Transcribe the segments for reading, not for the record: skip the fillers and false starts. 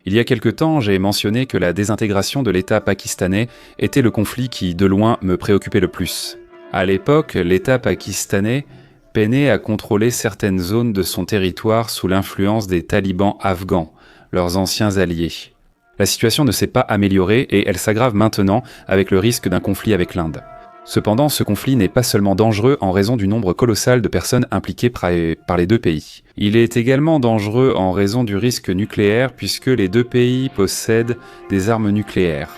Il y a quelque temps, j'ai mentionné que la désintégration de l'État pakistanais était le conflit qui, de loin, me préoccupait le plus. À l'époque, l'État pakistanais peinait à contrôler certaines zones de son territoire sous l'influence des talibans afghans, leurs anciens alliés. La situation ne s'est pas améliorée et elle s'aggrave maintenant avec le risque d'un conflit avec l'Inde. Cependant, ce conflit n'est pas seulement dangereux en raison du nombre colossal de personnes impliquées par les deux pays. Il est également dangereux en raison du risque nucléaire puisque les deux pays possèdent des armes nucléaires.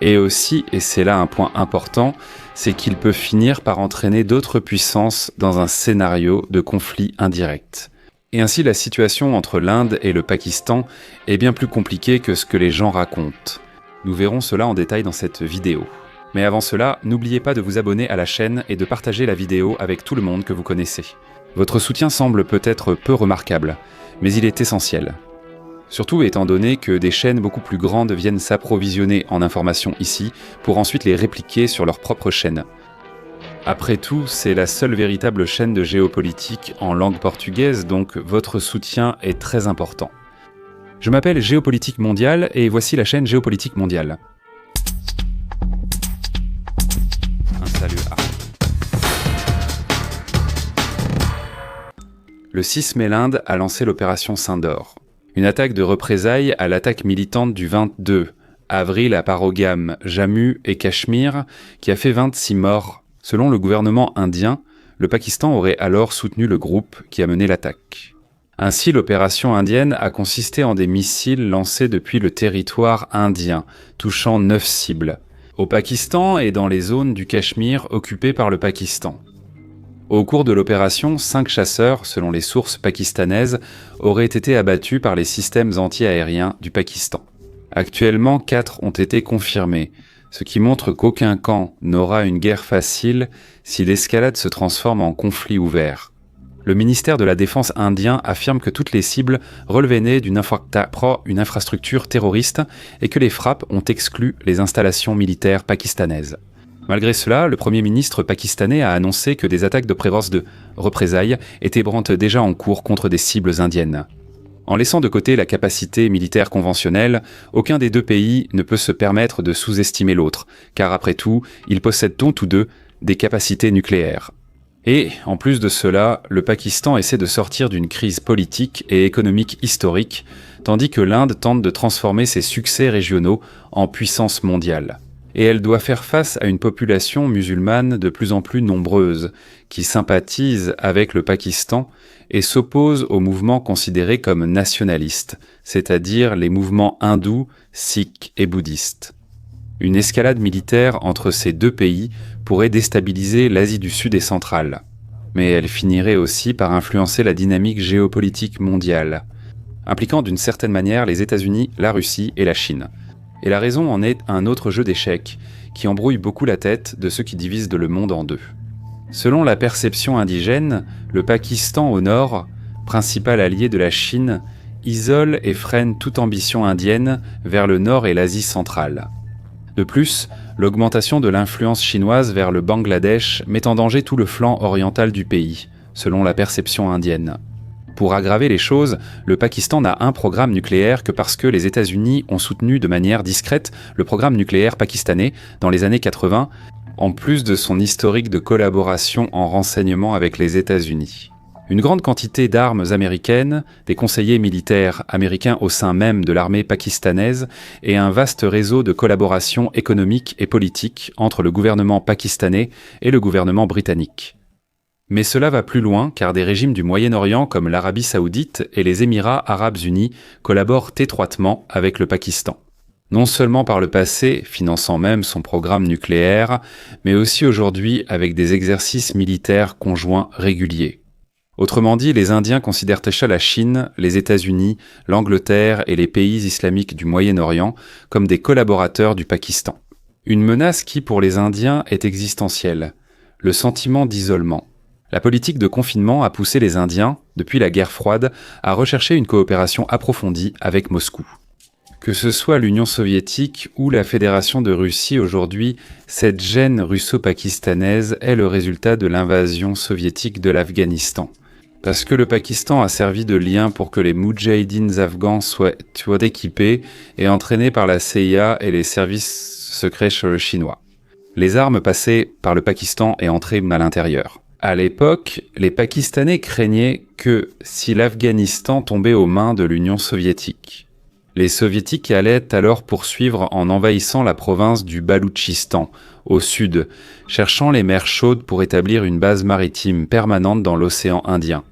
Et aussi, et c'est là un point important, c'est qu'il peut finir par entraîner d'autres puissances dans un scénario de conflit indirect. Et ainsi, la situation entre l'Inde et le Pakistan est bien plus compliquée que ce que les gens racontent. Nous verrons cela en détail dans cette vidéo. Mais avant cela, n'oubliez pas de vous abonner à la chaîne et de partager la vidéo avec tout le monde que vous connaissez. Votre soutien semble peut-être peu remarquable, mais il est essentiel. Surtout étant donné que des chaînes beaucoup plus grandes viennent s'approvisionner en informations ici, pour ensuite les répliquer sur leur propre chaîne. Après tout, c'est la seule véritable chaîne de géopolitique en langue portugaise, donc votre soutien est très important. Je m'appelle Géopolitique Mondiale et voici la chaîne Géopolitique Mondiale. Le 6 mai, l'Inde a lancé l'opération Sindoor, une attaque de représailles à l'attaque militante du 22 avril à Parogam, Jammu et Cachemire, qui a fait 26 morts. Selon le gouvernement indien, le Pakistan aurait alors soutenu le groupe qui a mené l'attaque. Ainsi, l'opération indienne a consisté en des missiles lancés depuis le territoire indien, touchant 9 cibles, au Pakistan et dans les zones du Cachemire occupées par le Pakistan. Au cours de l'opération, 5 chasseurs, selon les sources pakistanaises, auraient été abattus par les systèmes anti-aériens du Pakistan. Actuellement, 4 ont été confirmés, ce qui montre qu'aucun camp n'aura une guerre facile si l'escalade se transforme en conflit ouvert. Le ministère de la Défense indien affirme que toutes les cibles relevaient d'une infrastructure terroriste et que les frappes ont exclu les installations militaires pakistanaises. Malgré cela, le Premier ministre pakistanais a annoncé que des attaques de représailles étaient déjà en cours contre des cibles indiennes. En laissant de côté la capacité militaire conventionnelle, aucun des deux pays ne peut se permettre de sous-estimer l'autre, car après tout, ils possèdent tous deux des capacités nucléaires. Et, en plus de cela, le Pakistan essaie de sortir d'une crise politique et économique historique, tandis que l'Inde tente de transformer ses succès régionaux en puissance mondiale. Et elle doit faire face à une population musulmane de plus en plus nombreuse, qui sympathise avec le Pakistan et s'oppose aux mouvements considérés comme nationalistes, c'est-à-dire les mouvements hindous, sikhs et bouddhistes. Une escalade militaire entre ces deux pays pourrait déstabiliser l'Asie du Sud et centrale, mais elle finirait aussi par influencer la dynamique géopolitique mondiale, impliquant d'une certaine manière les États-Unis, la Russie et la Chine. Et la raison en est un autre jeu d'échecs qui embrouille beaucoup la tête de ceux qui divisent le monde en deux. Selon la perception indigène, le Pakistan au nord, principal allié de la Chine, isole et freine toute ambition indienne vers le nord et l'Asie centrale. De plus, l'augmentation de l'influence chinoise vers le Bangladesh met en danger tout le flanc oriental du pays, selon la perception indienne. Pour aggraver les choses, le Pakistan n'a un programme nucléaire que parce que les États-Unis ont soutenu de manière discrète le programme nucléaire pakistanais dans les années 80, en plus de son historique de collaboration en renseignement avec les États-Unis. Une grande quantité d'armes américaines, des conseillers militaires américains au sein même de l'armée pakistanaise et un vaste réseau de collaboration économique et politique entre le gouvernement pakistanais et le gouvernement britannique. Mais cela va plus loin car des régimes du Moyen-Orient comme l'Arabie saoudite et les Émirats arabes unis collaborent étroitement avec le Pakistan. Non seulement par le passé, finançant même son programme nucléaire, mais aussi aujourd'hui avec des exercices militaires conjoints réguliers. Autrement dit, les Indiens considèrent déjà la Chine, les États-Unis, l'Angleterre et les pays islamiques du Moyen-Orient comme des collaborateurs du Pakistan. Une menace qui, pour les Indiens, est existentielle, le sentiment d'isolement. La politique de confinement a poussé les Indiens, depuis la guerre froide, à rechercher une coopération approfondie avec Moscou. Que ce soit l'Union soviétique ou la Fédération de Russie aujourd'hui, cette gêne russo-pakistanaise est le résultat de l'invasion soviétique de l'Afghanistan. Parce que le Pakistan a servi de lien pour que les moudjahidines afghans soient équipés et entraînés par la CIA et les services secrets chinois. Les armes passaient par le Pakistan et entraient à l'intérieur. À l'époque, les Pakistanais craignaient que si l'Afghanistan tombait aux mains de l'Union soviétique, les Soviétiques allaient alors poursuivre en envahissant la province du Baloutchistan, au sud, cherchant les mers chaudes pour établir une base maritime permanente dans l'océan Indien.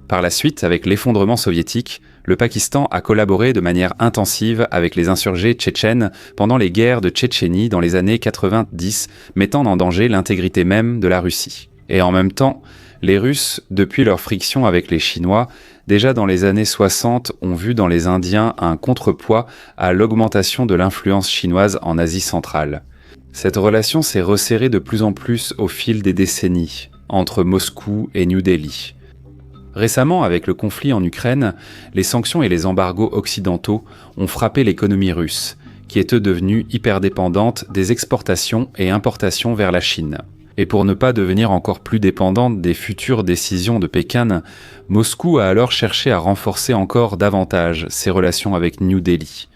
Par la suite, avec l'effondrement soviétique, le Pakistan a collaboré de manière intensive avec les insurgés tchétchènes pendant les guerres de Tchétchénie dans les années 90, mettant en danger l'intégrité même de la Russie. Et en même temps, les Russes, depuis leur friction avec les Chinois, déjà dans les années 60, ont vu dans les Indiens un contrepoids à l'augmentation de l'influence chinoise en Asie centrale. Cette relation s'est resserrée de plus en plus au fil des décennies, entre Moscou et New Delhi. Récemment, avec le conflit en Ukraine, les sanctions et les embargos occidentaux ont frappé l'économie russe, qui était devenue hyper dépendante des exportations et importations vers la Chine. Et pour ne pas devenir encore plus dépendante des futures décisions de Pékin, Moscou a alors cherché à renforcer encore davantage ses relations avec New Delhi.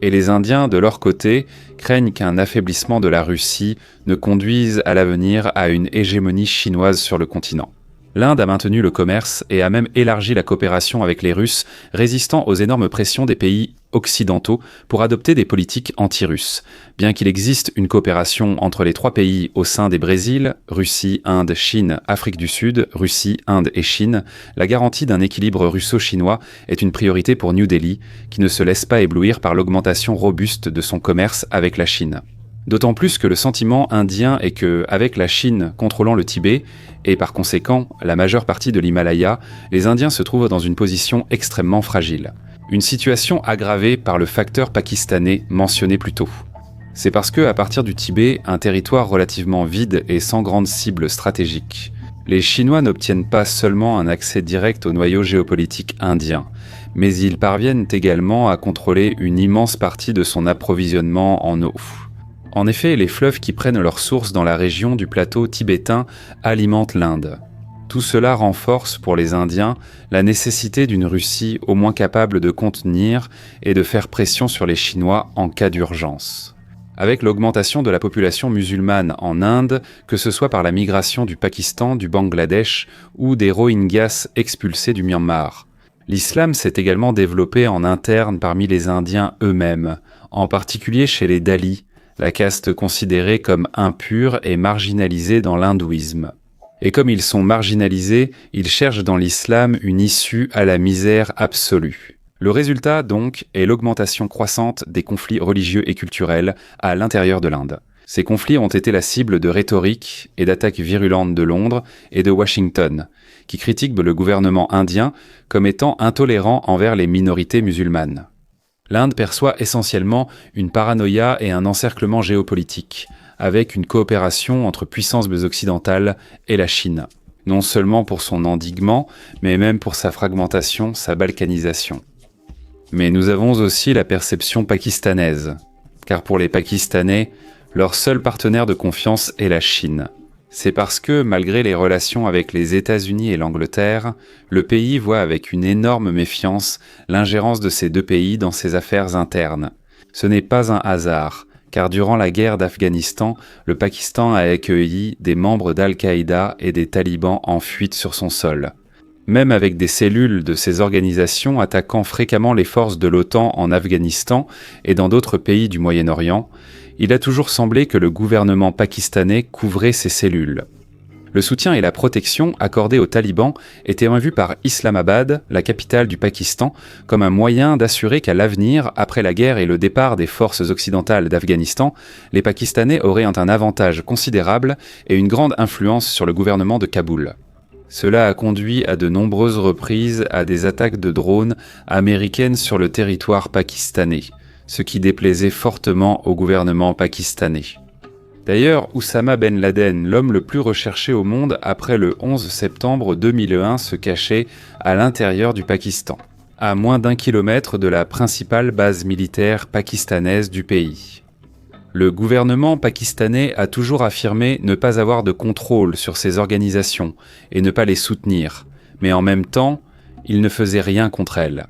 Et les Indiens, de leur côté, craignent qu'un affaiblissement de la Russie ne conduise à l'avenir à une hégémonie chinoise sur le continent. L'Inde a maintenu le commerce et a même élargi la coopération avec les Russes, résistant aux énormes pressions des pays occidentaux pour adopter des politiques anti-russes. Bien qu'il existe une coopération entre les trois pays au sein des Brésil, Russie, Inde, Chine, Afrique du Sud, Russie, Inde et Chine, la garantie d'un équilibre russo-chinois est une priorité pour New Delhi, qui ne se laisse pas éblouir par l'augmentation robuste de son commerce avec la Chine. D'autant plus que le sentiment indien est que, avec la Chine contrôlant le Tibet, et par conséquent la majeure partie de l'Himalaya, les Indiens se trouvent dans une position extrêmement fragile. Une situation aggravée par le facteur pakistanais mentionné plus tôt. C'est parce que, à partir du Tibet, un territoire relativement vide et sans grande cible stratégique, les Chinois n'obtiennent pas seulement un accès direct au noyau géopolitique indien, mais ils parviennent également à contrôler une immense partie de son approvisionnement en eau. En effet, les fleuves qui prennent leur source dans la région du plateau tibétain alimentent l'Inde. Tout cela renforce pour les Indiens la nécessité d'une Russie au moins capable de contenir et de faire pression sur les Chinois en cas d'urgence. Avec l'augmentation de la population musulmane en Inde, que ce soit par la migration du Pakistan, du Bangladesh ou des Rohingyas expulsés du Myanmar, l'islam s'est également développé en interne parmi les Indiens eux-mêmes, en particulier chez les Dalits, la caste considérée comme impure et marginalisée dans l'hindouisme. Et comme ils sont marginalisés, ils cherchent dans l'islam une issue à la misère absolue. Le résultat, donc, est l'augmentation croissante des conflits religieux et culturels à l'intérieur de l'Inde. Ces conflits ont été la cible de rhétoriques et d'attaques virulentes de Londres et de Washington, qui critiquent le gouvernement indien comme étant intolérant envers les minorités musulmanes. L'Inde perçoit essentiellement une paranoïa et un encerclement géopolitique, avec une coopération entre puissances occidentales et la Chine, non seulement pour son endiguement, mais même pour sa fragmentation, sa balkanisation. Mais nous avons aussi la perception pakistanaise, car pour les Pakistanais, leur seul partenaire de confiance est la Chine. C'est parce que, malgré les relations avec les États-Unis et l'Angleterre, le pays voit avec une énorme méfiance l'ingérence de ces deux pays dans ses affaires internes. Ce n'est pas un hasard, car durant la guerre d'Afghanistan, le Pakistan a accueilli des membres d'Al-Qaïda et des talibans en fuite sur son sol. Même avec des cellules de ces organisations attaquant fréquemment les forces de l'OTAN en Afghanistan et dans d'autres pays du Moyen-Orient, il a toujours semblé que le gouvernement pakistanais couvrait ces cellules. Le soutien et la protection accordés aux talibans étaient vus par Islamabad, la capitale du Pakistan, comme un moyen d'assurer qu'à l'avenir, après la guerre et le départ des forces occidentales d'Afghanistan, les Pakistanais auraient un avantage considérable et une grande influence sur le gouvernement de Kaboul. Cela a conduit à de nombreuses reprises à des attaques de drones américaines sur le territoire pakistanais, ce qui déplaisait fortement au gouvernement pakistanais. D'ailleurs, Oussama Ben Laden, l'homme le plus recherché au monde après le 11 septembre 2001, se cachait à l'intérieur du Pakistan, à moins d'1 kilomètre de la principale base militaire pakistanaise du pays. Le gouvernement pakistanais a toujours affirmé ne pas avoir de contrôle sur ces organisations et ne pas les soutenir, mais en même temps, il ne faisait rien contre elles.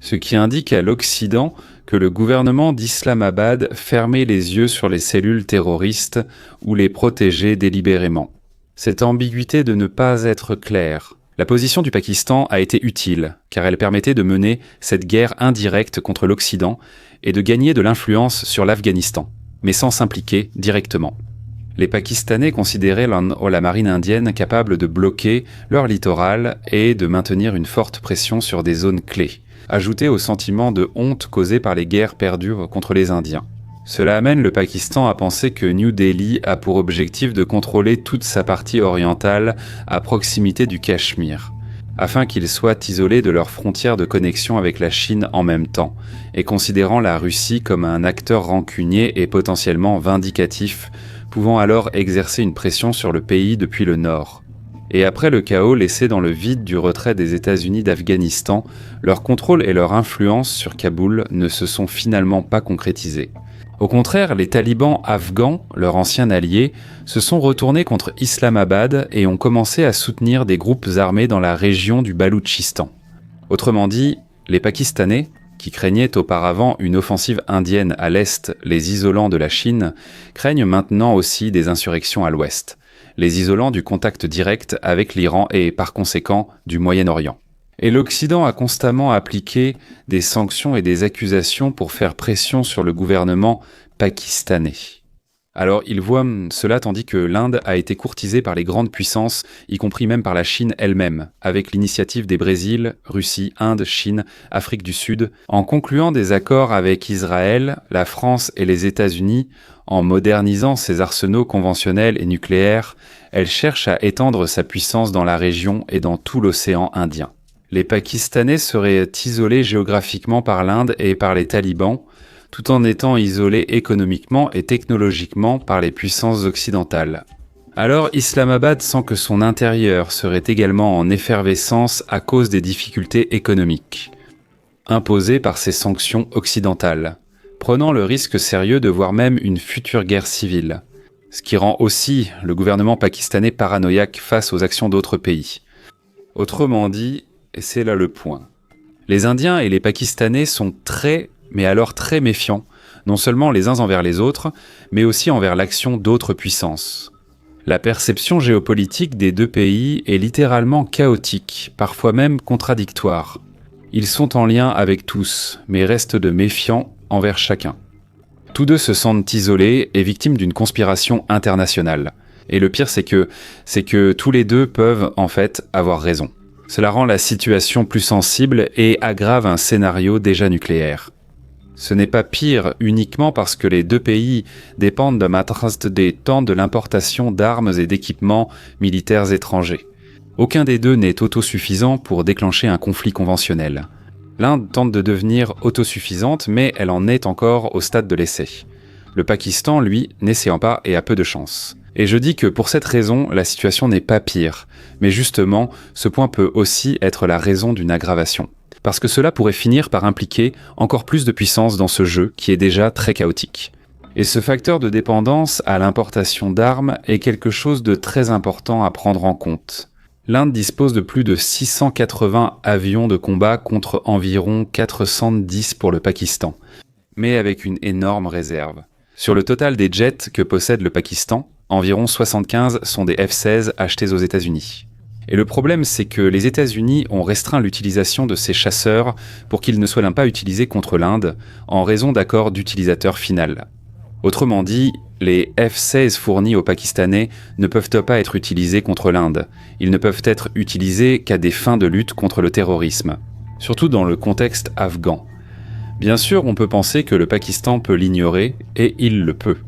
Ce qui indique à l'Occident que le gouvernement d'Islamabad fermait les yeux sur les cellules terroristes ou les protégeait délibérément. Cette ambiguïté de ne pas être clair. La position du Pakistan a été utile, car elle permettait de mener cette guerre indirecte contre l'Occident et de gagner de l'influence sur l'Afghanistan, mais sans s'impliquer directement. Les Pakistanais considéraient la marine indienne capable de bloquer leur littoral et de maintenir une forte pression sur des zones clés, ajouté au sentiment de honte causé par les guerres perdues contre les Indiens. Cela amène le Pakistan à penser que New Delhi a pour objectif de contrôler toute sa partie orientale à proximité du Cachemire, afin qu'ils soient isolés de leurs frontières de connexion avec la Chine en même temps, et considérant la Russie comme un acteur rancunier et potentiellement vindicatif, pouvant alors exercer une pression sur le pays depuis le nord. Et après le chaos laissé dans le vide du retrait des États-Unis d'Afghanistan, leur contrôle et leur influence sur Kaboul ne se sont finalement pas concrétisés. Au contraire, les talibans afghans, leur ancien allié, se sont retournés contre Islamabad et ont commencé à soutenir des groupes armés dans la région du Baloutchistan. Autrement dit, les Pakistanais, qui craignaient auparavant une offensive indienne à l'est, les isolant de la Chine, craignent maintenant aussi des insurrections à l'ouest, les isolant du contact direct avec l'Iran et, par conséquent, du Moyen-Orient. Et l'Occident a constamment appliqué des sanctions et des accusations pour faire pression sur le gouvernement pakistanais. Alors ils voient cela tandis que l'Inde a été courtisée par les grandes puissances, y compris même par la Chine elle-même, avec l'initiative des Brésil, Russie, Inde, Chine, Afrique du Sud, en concluant des accords avec Israël, la France et les États-Unis, en modernisant ses arsenaux conventionnels et nucléaires, elle cherche à étendre sa puissance dans la région et dans tout l'océan Indien. Les Pakistanais seraient isolés géographiquement par l'Inde et par les talibans, tout en étant isolés économiquement et technologiquement par les puissances occidentales. Alors Islamabad sent que son intérieur serait également en effervescence à cause des difficultés économiques, imposées par ces sanctions occidentales, prenant le risque sérieux de voir même une future guerre civile, ce qui rend aussi le gouvernement pakistanais paranoïaque face aux actions d'autres pays. Autrement dit, et c'est là le point, les Indiens et les Pakistanais sont très méfiants, non seulement les uns envers les autres, mais aussi envers l'action d'autres puissances. La perception géopolitique des deux pays est littéralement chaotique, parfois même contradictoire. Ils sont en lien avec tous, mais restent de méfiants envers chacun. Tous deux se sentent isolés et victimes d'une conspiration internationale. Et le pire, c'est que tous les deux peuvent, en fait, avoir raison. Cela rend la situation plus sensible et aggrave un scénario déjà nucléaire. Ce n'est pas pire uniquement parce que les deux pays dépendent d'un matraste des temps de l'importation d'armes et d'équipements militaires étrangers. Aucun des deux n'est autosuffisant pour déclencher un conflit conventionnel. L'Inde tente de devenir autosuffisante, mais elle en est encore au stade de l'essai. Le Pakistan, lui, n'essayant pas et a peu de chance. Et je dis que pour cette raison, la situation n'est pas pire. Mais justement, ce point peut aussi être la raison d'une aggravation. Parce que cela pourrait finir par impliquer encore plus de puissance dans ce jeu qui est déjà très chaotique. Et ce facteur de dépendance à l'importation d'armes est quelque chose de très important à prendre en compte. L'Inde dispose de plus de 680 avions de combat contre environ 410 pour le Pakistan, mais avec une énorme réserve. Sur le total des jets que possède le Pakistan, environ 75 sont des F-16 achetés aux États-Unis. Et le problème, c'est que les États-Unis ont restreint l'utilisation de ces chasseurs pour qu'ils ne soient pas utilisés contre l'Inde en raison d'accords d'utilisateur final. Autrement dit, les F-16 fournis aux Pakistanais ne peuvent pas être utilisés contre l'Inde. Ils ne peuvent être utilisés qu'à des fins de lutte contre le terrorisme, surtout dans le contexte afghan. Bien sûr, on peut penser que le Pakistan peut l'ignorer, et il le peut.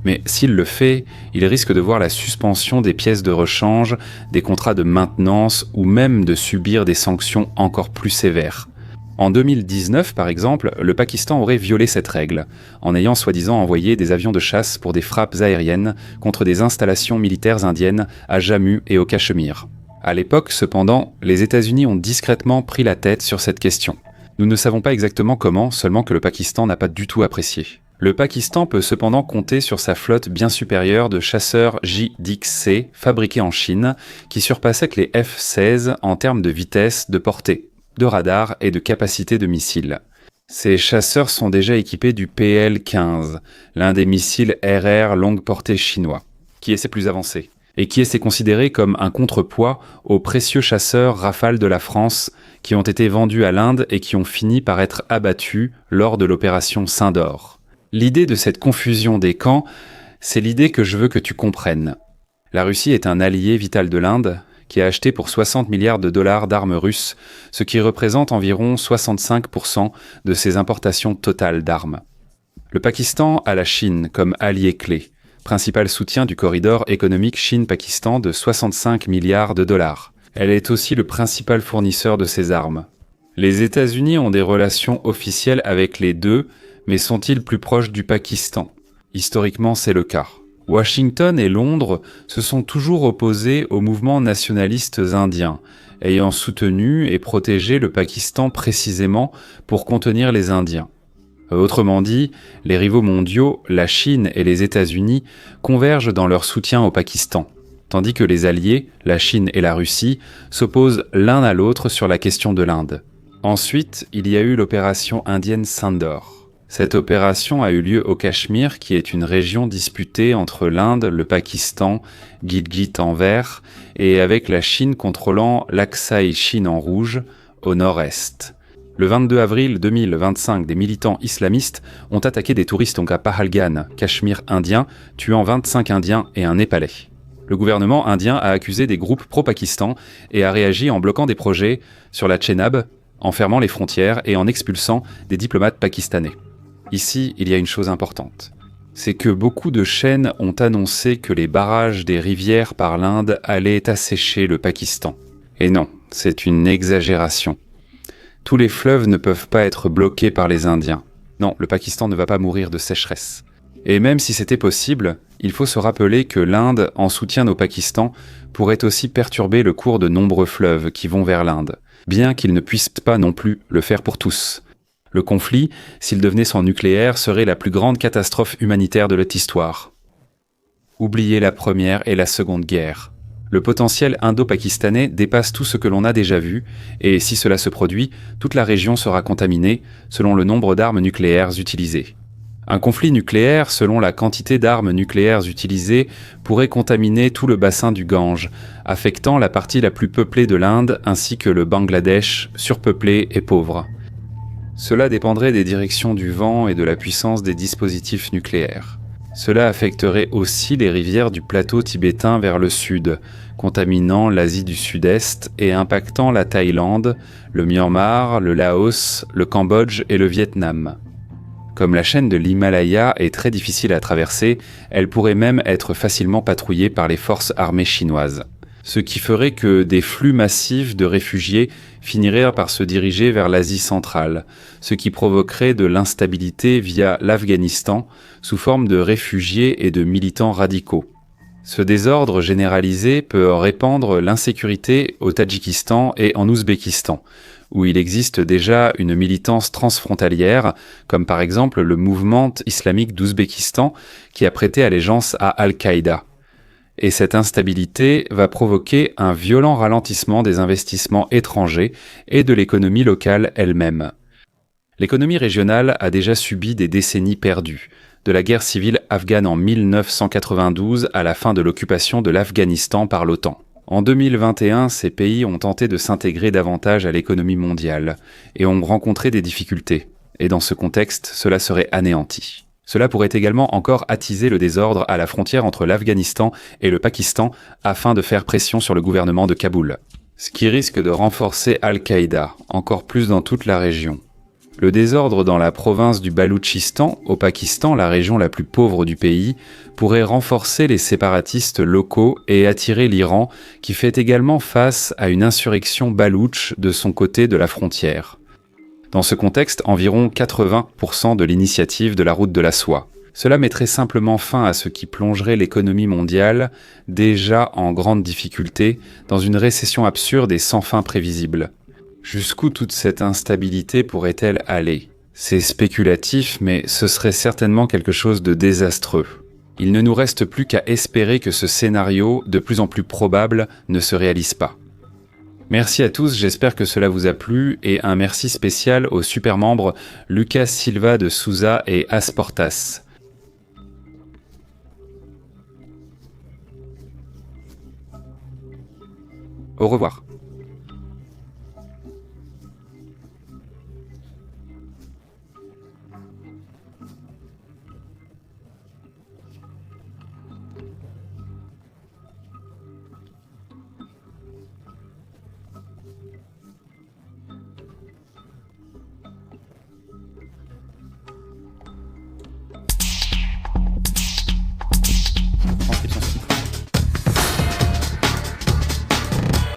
Mais s'il le fait, il risque de voir la suspension des pièces de rechange, des contrats de maintenance ou même de subir des sanctions encore plus sévères. En 2019, par exemple, le Pakistan aurait violé cette règle, en ayant soi-disant envoyé des avions de chasse pour des frappes aériennes contre des installations militaires indiennes à Jammu et au Cachemire. À l'époque, cependant, les États-Unis ont discrètement pris la tête sur cette question. Nous ne savons pas exactement comment, seulement que le Pakistan n'a pas du tout apprécié. Le Pakistan peut cependant compter sur sa flotte bien supérieure de chasseurs J-10C fabriqués en Chine, qui surpassaient les F-16 en termes de vitesse, de portée, de radar et de capacité de missiles. Ces chasseurs sont déjà équipés du PL-15, l'un des missiles RR longue portée chinois, qui est ses plus avancés, et qui est considéré comme un contrepoids aux précieux chasseurs Rafale de la France qui ont été vendus à l'Inde et qui ont fini par être abattus lors de l'opération Sindor. L'idée de cette confusion des camps, c'est l'idée que je veux que tu comprennes. La Russie est un allié vital de l'Inde qui a acheté pour 60 milliards de dollars d'armes russes, ce qui représente environ 65% de ses importations totales d'armes. Le Pakistan a la Chine comme allié clé, principal soutien du corridor économique Chine-Pakistan de 65 milliards de dollars. Elle est aussi le principal fournisseur de ces armes. Les États-Unis ont des relations officielles avec les deux, mais sont-ils plus proches du Pakistan? Historiquement, c'est le cas. Washington et Londres se sont toujours opposés aux mouvements nationalistes indiens, ayant soutenu et protégé le Pakistan précisément pour contenir les Indiens. Autrement dit, les rivaux mondiaux, la Chine et les États-Unis, convergent dans leur soutien au Pakistan, tandis que les alliés, la Chine et la Russie, s'opposent l'un à l'autre sur la question de l'Inde. Ensuite, il y a eu l'opération indienne Sindor. Cette opération a eu lieu au Cachemire, qui est une région disputée entre l'Inde, le Pakistan, Gilgit en vert, et avec la Chine contrôlant l'Aksai Chine en rouge, au nord-est. Le 22 avril 2025, des militants islamistes ont attaqué des touristes à Pahalgan, Cachemire indien, tuant 25 Indiens et un Népalais. Le gouvernement indien a accusé des groupes pro-Pakistan et a réagi en bloquant des projets sur la Chenab, en fermant les frontières et en expulsant des diplomates pakistanais. Ici, il y a une chose importante. C'est que beaucoup de chaînes ont annoncé que les barrages des rivières par l'Inde allaient assécher le Pakistan. Et non, c'est une exagération. Tous les fleuves ne peuvent pas être bloqués par les Indiens. Non, le Pakistan ne va pas mourir de sécheresse. Et même si c'était possible, il faut se rappeler que l'Inde, en soutien au Pakistan, pourrait aussi perturber le cours de nombreux fleuves qui vont vers l'Inde, bien qu'il ne puisse pas non plus le faire pour tous. Le conflit, s'il devenait sans nucléaire, serait la plus grande catastrophe humanitaire de notre histoire. Oubliez la Première et la Seconde Guerre. Le potentiel indo-pakistanais dépasse tout ce que l'on a déjà vu, et si cela se produit, toute la région sera contaminée selon le nombre d'armes nucléaires utilisées. Un conflit nucléaire, selon la quantité d'armes nucléaires utilisées, pourrait contaminer tout le bassin du Gange, affectant la partie la plus peuplée de l'Inde ainsi que le Bangladesh, surpeuplé et pauvre. Cela dépendrait des directions du vent et de la puissance des dispositifs nucléaires. Cela affecterait aussi les rivières du plateau tibétain vers le sud, contaminant l'Asie du Sud-Est et impactant la Thaïlande, le Myanmar, le Laos, le Cambodge et le Vietnam. Comme la chaîne de l'Himalaya est très difficile à traverser, elle pourrait même être facilement patrouillée par les forces armées chinoises. Ce qui ferait que des flux massifs de réfugiés finiraient par se diriger vers l'Asie centrale, ce qui provoquerait de l'instabilité via l'Afghanistan sous forme de réfugiés et de militants radicaux. Ce désordre généralisé peut répandre l'insécurité au Tadjikistan et en Ouzbékistan, où il existe déjà une militance transfrontalière, comme par exemple le mouvement islamique d'Ouzbékistan qui a prêté allégeance à Al-Qaïda. Et cette instabilité va provoquer un violent ralentissement des investissements étrangers et de l'économie locale elle-même. L'économie régionale a déjà subi des décennies perdues, de la guerre civile afghane en 1992 à la fin de l'occupation de l'Afghanistan par l'OTAN. En 2021, ces pays ont tenté de s'intégrer davantage à l'économie mondiale et ont rencontré des difficultés. Et dans ce contexte, cela serait anéanti. Cela pourrait également encore attiser le désordre à la frontière entre l'Afghanistan et le Pakistan afin de faire pression sur le gouvernement de Kaboul. Ce qui risque de renforcer Al-Qaïda, encore plus dans toute la région. Le désordre dans la province du Baloutchistan, au Pakistan, la région la plus pauvre du pays, pourrait renforcer les séparatistes locaux et attirer l'Iran, qui fait également face à une insurrection baloutche de son côté de la frontière. Dans ce contexte, environ 80% de l'initiative de la route de la soie. Cela mettrait simplement fin à ce qui plongerait l'économie mondiale, déjà en grande difficulté, dans une récession absurde et sans fin prévisible. Jusqu'où toute cette instabilité pourrait-elle aller ? C'est spéculatif, mais ce serait certainement quelque chose de désastreux. Il ne nous reste plus qu'à espérer que ce scénario, de plus en plus probable, ne se réalise pas. Merci à tous, j'espère que cela vous a plu, et un merci spécial aux super membres Lucas Silva de Souza et Asportas. Au revoir.